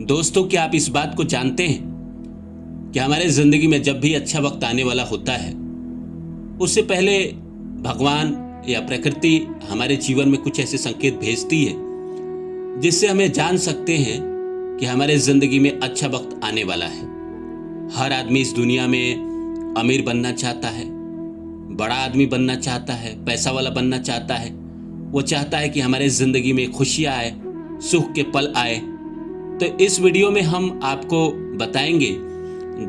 दोस्तों, क्या आप इस बात को जानते हैं कि हमारे ज़िंदगी में जब भी अच्छा वक्त आने वाला होता है, उससे पहले भगवान या प्रकृति हमारे जीवन में कुछ ऐसे संकेत भेजती है जिससे हमें जान सकते हैं कि हमारे ज़िंदगी में अच्छा वक्त आने वाला है। हर आदमी इस दुनिया में अमीर बनना चाहता है, बड़ा आदमी बनना चाहता है, पैसा वाला बनना चाहता है। वो चाहता है कि हमारे ज़िंदगी में खुशियाँ आए, सुख के पल आए। तो इस वीडियो में हम आपको बताएंगे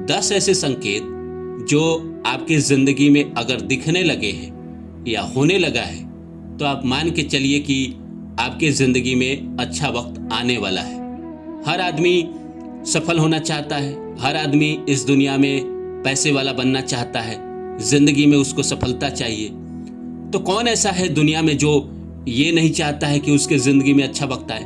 10 ऐसे संकेत जो आपकी ज़िंदगी में अगर दिखने लगे हैं या होने लगा है तो आप मान के चलिए कि आपके ज़िंदगी में अच्छा वक्त आने वाला है। हर आदमी सफल होना चाहता है, हर आदमी इस दुनिया में पैसे वाला बनना चाहता है, ज़िंदगी में उसको सफलता चाहिए। तो कौन ऐसा है दुनिया में जो ये नहीं चाहता है कि उसके ज़िंदगी में अच्छा वक्त आए?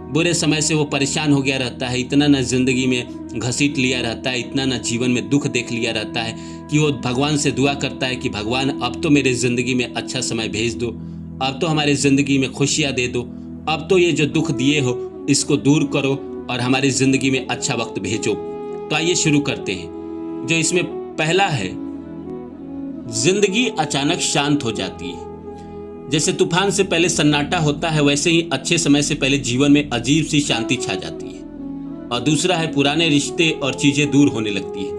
बुरे समय से वो परेशान हो गया रहता है, इतना ना ज़िंदगी में घसीट लिया रहता है, इतना ना जीवन में दुख देख लिया रहता है कि वो भगवान से दुआ करता है कि भगवान अब तो मेरे ज़िंदगी में अच्छा समय भेज दो, अब तो हमारे ज़िंदगी में खुशियाँ दे दो, अब तो ये जो दुख दिए हो इसको दूर करो और हमारी ज़िंदगी में अच्छा वक्त भेजो। तो आइए शुरू करते हैं। जो इसमें पहला है, ज़िंदगी अचानक शांत हो जाती है। जैसे तूफान से पहले सन्नाटा होता है, वैसे ही अच्छे समय से पहले जीवन में अजीब सी शांति छा जाती है। और दूसरा है, पुराने रिश्ते और चीज़ें दूर होने लगती है।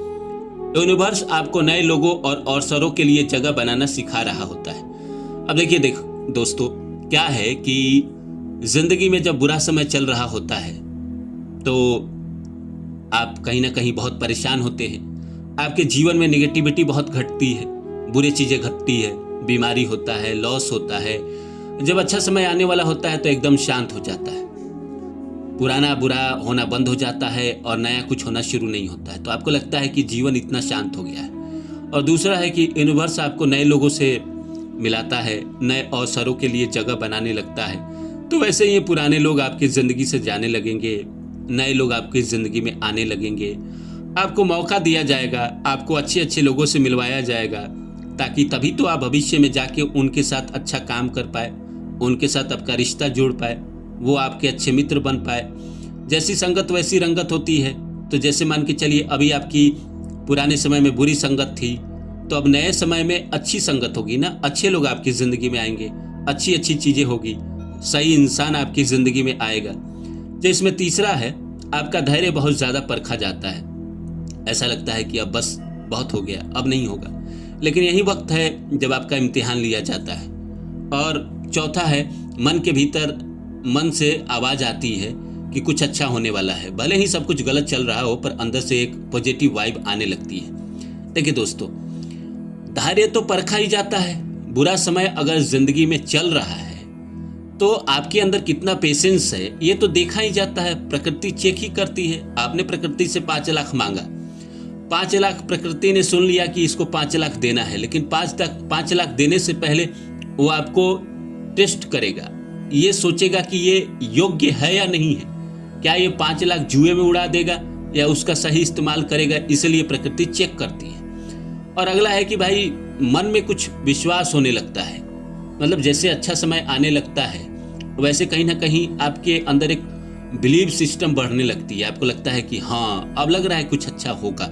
यूनिवर्स आपको नए लोगों और अवसरों के लिए जगह बनाना सिखा रहा होता है। अब देखिए दोस्तों, क्या है कि ज़िंदगी में जब बुरा समय चल रहा होता है तो आप कहीं ना कहीं बहुत परेशान होते हैं। आपके जीवन में नेगेटिविटी बहुत घटती है, बुरी चीज़ें घटती है, बीमारी होता है, लॉस होता है। जब अच्छा समय आने वाला होता है तो एकदम शांत हो जाता है, पुराना बुरा होना बंद हो जाता है और नया कुछ होना शुरू नहीं होता है। तो आपको लगता है कि जीवन इतना शांत हो गया है। और दूसरा है कि यूनिवर्स आपको नए लोगों से मिलाता है, नए अवसरों के लिए जगह बनाने लगता है। तो वैसे ही पुराने लोग आपकी ज़िंदगी से जाने लगेंगे, नए लोग आपकी ज़िंदगी में आने लगेंगे। आपको मौका दिया जाएगा, आपको अच्छे अच्छे लोगों से मिलवाया जाएगा, ताकि तभी तो आप भविष्य में जाके उनके साथ अच्छा काम कर पाए, उनके साथ आपका रिश्ता जोड़ पाए, वो आपके अच्छे मित्र बन पाए। जैसी संगत वैसी रंगत होती है। तो जैसे मान के चलिए अभी आपकी पुराने समय में बुरी संगत थी, तो अब नए समय में अच्छी संगत होगी ना, अच्छे लोग आपकी ज़िंदगी में आएंगे, अच्छी अच्छी चीज़ें होगी, सही इंसान आपकी ज़िंदगी में आएगा। जो इसमें तीसरा है, आपका धैर्य बहुत ज़्यादा परखा जाता है। ऐसा लगता है कि अब बस बहुत हो गया, अब नहीं होगा। लेकिन यही वक्त है जब आपका इम्तिहान लिया जाता है। और चौथा है, मन के भीतर मन से आवाज़ आती है कि कुछ अच्छा होने वाला है। भले ही सब कुछ गलत चल रहा हो, पर अंदर से एक पॉजिटिव वाइब आने लगती है। देखिए दोस्तों, धैर्य तो परखा ही जाता है। बुरा समय अगर ज़िंदगी में चल रहा है तो आपके अंदर कितना पेशेंस है ये तो देखा ही जाता है। प्रकृति चेक ही करती है। आपने प्रकृति से 5 लाख मांगा, 5 लाख प्रकृति ने सुन लिया कि इसको 5 लाख देना है, लेकिन 5 लाख देने से पहले वो आपको टेस्ट करेगा, ये सोचेगा कि ये योग्य है या नहीं है, क्या ये 5 लाख जुए में उड़ा देगा या उसका सही इस्तेमाल करेगा। इसलिए प्रकृति चेक करती है। और अगला है कि भाई मन में कुछ विश्वास होने लगता है। मतलब जैसे अच्छा समय आने लगता है वैसे कहीं ना कहीं आपके अंदर एक बिलीव सिस्टम बढ़ने लगती है। आपको लगता है कि हाँ, अब लग रहा है कुछ अच्छा होगा,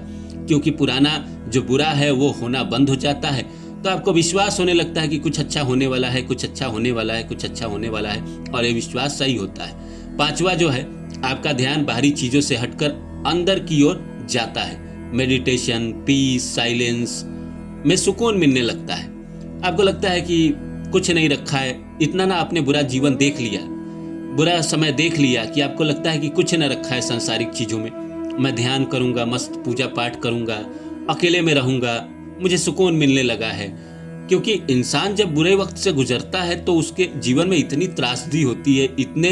क्योंकि पुराना जो बुरा है वो होना बंद हो जाता है। तो आपको विश्वास होने लगता है कि कुछ अच्छा होने वाला है, कुछ अच्छा होने वाला है, कुछ अच्छा होने वाला है, और ये विश्वास सही होता है। 5वां जो है, आपका ध्यान बाहरी चीज़ों से हटकर अंदर की ओर जाता है। मेडिटेशन, पीस, साइलेंस में सुकून मिलने लगता है। आपको लगता है कि कुछ नहीं रखा है, इतना ना आपने बुरा जीवन देख लिया, बुरा समय देख लिया कि आपको लगता है कि कुछ न रखा है संसारिक चीज़ों में। मैं ध्यान करूँगा, मस्त पूजा पाठ करूँगा, अकेले में रहूँगा, मुझे सुकून मिलने लगा है। क्योंकि इंसान जब बुरे वक्त से गुजरता है तो उसके जीवन में इतनी त्रासदी होती है, इतने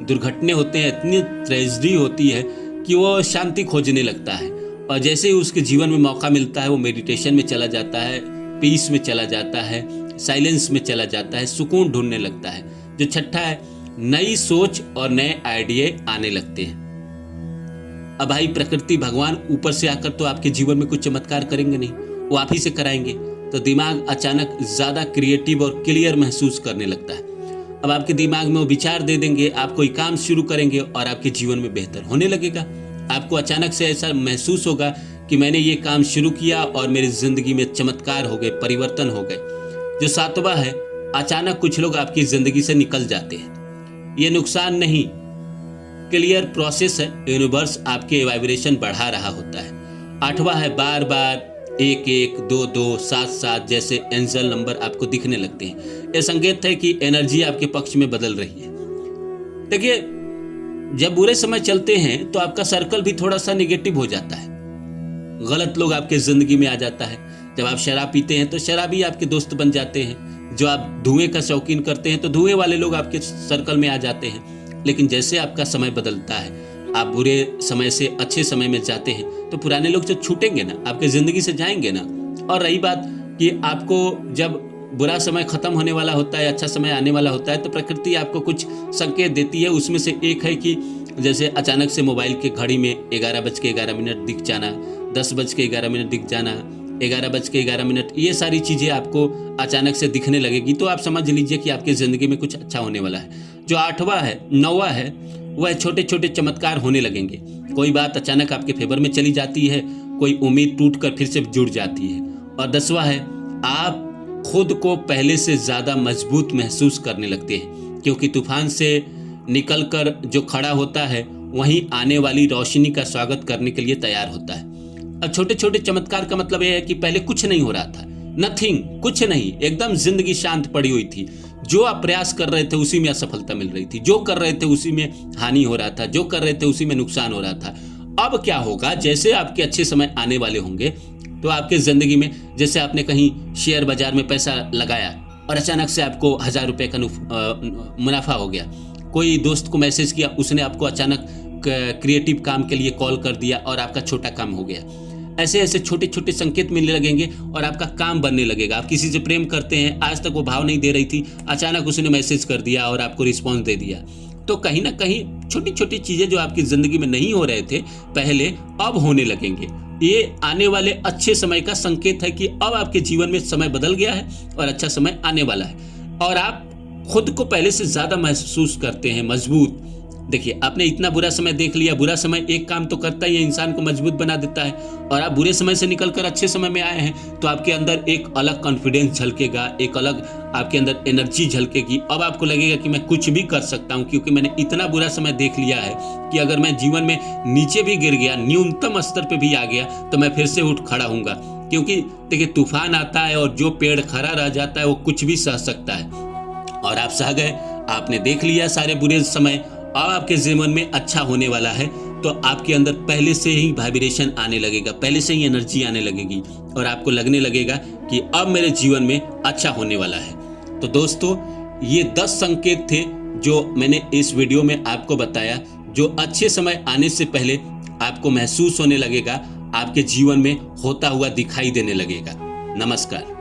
दुर्घटने होते हैं, इतनी ट्रेजेडी होती है कि वो शांति खोजने लगता है। और जैसे ही उसके जीवन में मौका मिलता है वो मेडिटेशन में चला जाता है, पीस में चला जाता है, साइलेंस में चला जाता है, सुकून ढूंढने लगता है। जो छठा है, नई सोच और नए आइडिया आने लगते हैं। अब भाई प्रकृति, भगवान ऊपर से आकर तो आपके जीवन में कुछ चमत्कार करेंगे नहीं, वो आप ही से कराएंगे। तो दिमाग अचानक ज़्यादा क्रिएटिव और क्लियर महसूस करने लगता है। अब आपके दिमाग में वो विचार दे देंगे, आप कोई काम शुरू करेंगे और आपके जीवन में बेहतर होने लगेगा। आपको अचानक से ऐसा महसूस होगा कि मैंने ये काम शुरू किया और मेरी जिंदगी में चमत्कार हो गए, परिवर्तन हो गए। जो सातवां है, अचानक कुछ लोग आपकी जिंदगी से निकल जाते हैं। ये नुकसान नहीं, क्लियर प्रोसेस है। यूनिवर्स आपके वाइब्रेशन बढ़ा रहा होता है। आठवां है, बार बार 1-1, 2-2, 7-7 जैसे एंजल नंबर आपको दिखने लगते हैं। यह संकेत है कि एनर्जी आपके पक्ष में बदल रही है। देखिए, जब बुरे समय चलते हैं तो आपका सर्कल भी थोड़ा सा निगेटिव हो जाता है। गलत लोग आपके जिंदगी में आ जाता है। जब आप शराब पीते हैं तो शराबी आपके दोस्त बन जाते हैं। जो आप धुएं का शौकीन करते हैं तो धुएं वाले लोग आपके सर्कल में आ जाते हैं। लेकिन जैसे आपका समय बदलता है, आप बुरे समय से अच्छे समय में जाते हैं, तो पुराने लोग जो छूटेंगे ना, आपके ज़िंदगी से जाएंगे ना। और रही बात कि आपको जब बुरा समय ख़त्म होने वाला होता है, अच्छा समय आने वाला होता है, तो प्रकृति आपको कुछ संकेत देती है। उसमें से एक है कि जैसे अचानक से मोबाइल के घड़ी में 11:11 दिख जाना, 10:11 दिख जाना, 11:11, ये सारी चीज़ें आपको अचानक से दिखने लगेगी। तो आप समझ लीजिए कि आपकी ज़िंदगी में कुछ अच्छा होने वाला है। जो 9वां है, वह छोटे छोटे चमत्कार होने लगेंगे। कोई बात अचानक आपके फेवर में चली जाती है, कोई उम्मीद टूट कर फिर से जुड़ जाती है। और 10वां है, आप खुद को पहले से ज़्यादा मजबूत महसूस करने लगते हैं, क्योंकि तूफान से निकलकर जो खड़ा होता है वहीं आने वाली रोशनी का स्वागत करने के लिए तैयार होता है। अब छोटे छोटे चमत्कार का मतलब यह है कि पहले कुछ नहीं हो रहा था, नथिंग, कुछ नहीं, एकदम जिंदगी शांत पड़ी हुई थी। जो आप प्रयास कर रहे थे उसी में असफलता मिल रही थी, जो कर रहे थे उसी में हानि हो रहा था, जो कर रहे थे उसी में नुकसान हो रहा था। अब क्या होगा, जैसे आपके अच्छे समय आने वाले होंगे तो आपके जिंदगी में, जैसे आपने कहीं शेयर बाजार में पैसा लगाया और अचानक से आपको 1000 रुपये का मुनाफा हो गया। कोई दोस्त को मैसेज किया, उसने आपको अचानक क्रिएटिव काम के लिए कॉल कर दिया और आपका छोटा काम हो गया। ऐसे ऐसे छोटे छोटे संकेत मिलने लगेंगे और आपका काम बनने लगेगा। आप किसी से प्रेम करते हैं, आज तक वो भाव नहीं दे रही थी, अचानक उसने मैसेज कर दिया और आपको रिस्पॉन्स दे दिया। तो कहीं ना कहीं छोटी छोटी चीज़ें जो आपकी ज़िंदगी में नहीं हो रहे थे पहले, अब होने लगेंगे। ये आने वाले अच्छे समय का संकेत है कि अब आपके जीवन में समय बदल गया है और अच्छा समय आने वाला है और आप खुद को पहले से ज़्यादा महसूस करते हैं मजबूत। देखिए, आपने इतना बुरा समय देख लिया। बुरा समय एक काम तो करता ही है, इंसान को मजबूत बना देता है। और आप बुरे समय से निकलकर अच्छे समय में आए हैं तो आपके अंदर एक अलग कॉन्फिडेंस झलकेगा, एक अलग आपके अंदर एनर्जी झलकेगी। अब आपको लगेगा कि मैं कुछ भी कर सकता हूँ, क्योंकि मैंने इतना बुरा समय देख लिया है कि अगर मैं जीवन में नीचे भी गिर गया, न्यूनतम स्तर पर भी आ गया, तो मैं फिर से उठ खड़ा हूँगा। क्योंकि देखिए, तूफान आता है और जो पेड़ खड़ा रह जाता है वो कुछ भी सह सकता है। और आप सह गए, आपने देख लिया सारे बुरे समय। अब आपके जीवन में अच्छा होने वाला है तो आपके अंदर पहले से ही वाइब्रेशन आने लगेगा, पहले से ही एनर्जी आने लगेगी और आपको लगने लगेगा कि अब मेरे जीवन में अच्छा होने वाला है। तो दोस्तों, ये 10 संकेत थे जो मैंने इस वीडियो में आपको बताया, जो अच्छे समय आने से पहले आपको महसूस होने लगेगा, आपके जीवन में होता हुआ दिखाई देने लगेगा। नमस्कार।